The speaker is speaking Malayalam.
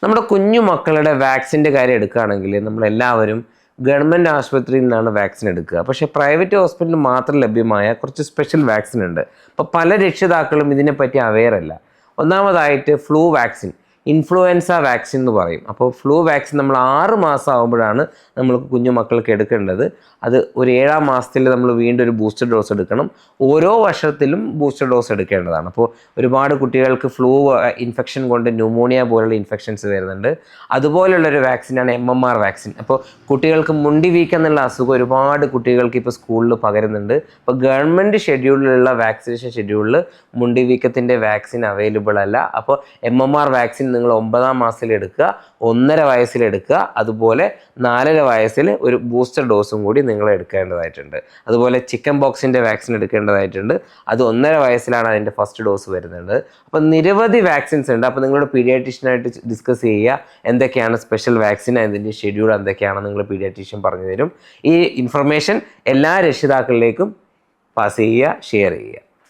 നമ്മുടെ കുഞ്ഞു മക്കളുടെ വാക്സിൻ്റെ കാര്യം എടുക്കുകയാണെങ്കിൽ നമ്മളെല്ലാവരും ഗവൺമെൻറ് ആശുപത്രിയിൽ നിന്നാണ് വാക്സിൻ എടുക്കുക. പക്ഷേ പ്രൈവറ്റ് ഹോസ്പിറ്റലിൽ മാത്രം ലഭ്യമായ കുറച്ച് സ്പെഷ്യൽ വാക്സിൻ ഉണ്ട്. അപ്പോൾ പല രക്ഷിതാക്കളും ഇതിനെപ്പറ്റി അവെയർ അല്ല. ഒന്നാമതായിട്ട് ഫ്ലൂ വാക്സിൻ, ഇൻഫ്ലുവൻസ വാക്സിൻ എന്ന് പറയും. അപ്പോൾ ഫ്ലൂ വാക്സിൻ നമ്മൾ 6 മാസം ആകുമ്പോഴാണ് നമ്മൾക്ക് കുഞ്ഞു മക്കൾക്ക് എടുക്കേണ്ടത്. അത് ഒരു 7-ാം മാസത്തിൽ നമ്മൾ വീണ്ടും ഒരു ബൂസ്റ്റർ ഡോസ് എടുക്കണം. ഓരോ വർഷത്തിലും ബൂസ്റ്റർ ഡോസ് എടുക്കേണ്ടതാണ്. അപ്പോൾ ഒരുപാട് കുട്ടികൾക്ക് ഫ്ലൂ ഇൻഫെക്ഷൻ കൊണ്ട് ന്യൂമോണിയ പോലുള്ള ഇൻഫെക്ഷൻസ് വരുന്നുണ്ട്. അതുപോലുള്ളൊരു വാക്സിനാണ് MMR വാക്സിൻ. അപ്പോൾ കുട്ടികൾക്ക് മുണ്ടി വീക്കം എന്നുള്ള അസുഖം ഒരുപാട് കുട്ടികൾക്ക് ഇപ്പോൾ സ്കൂളിൽ പകരുന്നുണ്ട്. അപ്പോൾ ഗവൺമെൻറ് ഷെഡ്യൂളിലുള്ള വാക്സിനേഷൻ ഷെഡ്യൂളിൽ മുണ്ടി വീക്കത്തിൻ്റെ വാക്സിൻ അവൈലബിൾ അല്ല. അപ്പോൾ MMR വാക്സിൻ നിങ്ങൾ 9-ാം മാസത്തിൽ എടുക്കുക, 1.5 വയസ്സിലെടുക്കുക, അതുപോലെ 4.5 വയസ്സിൽ ഒരു ബൂസ്റ്റർ ഡോസും കൂടി നിങ്ങൾ എടുക്കേണ്ടതായിട്ടുണ്ട്. അതുപോലെ ചിക്കൻ ബോക്സിൻ്റെ വാക്സിൻ എടുക്കേണ്ടതായിട്ടുണ്ട്. അത് 1.5 വയസ്സിലാണ് അതിൻ്റെ ഫസ്റ്റ് ഡോസ് വരുന്നത്. അപ്പോൾ നിരവധി വാക്സിൻസ് ഉണ്ട്. അപ്പോൾ നിങ്ങളുടെ പീഡിയാട്രീഷ്യനായിട്ട് ഡിസ്കസ് ചെയ്യുക എന്തൊക്കെയാണ് സ്പെഷ്യൽ വാക്സിൻ, അതിൻ്റെ ഷെഡ്യൂൾ എന്തൊക്കെയാണെന്ന് നിങ്ങൾ പീഡിയാട്രീഷ്യൻ പറഞ്ഞു തരും. ഈ ഇൻഫർമേഷൻ എല്ലാ രക്ഷിതാക്കളിലേക്കും പാസ് ചെയ്യുക, ഷെയർ ചെയ്യുക.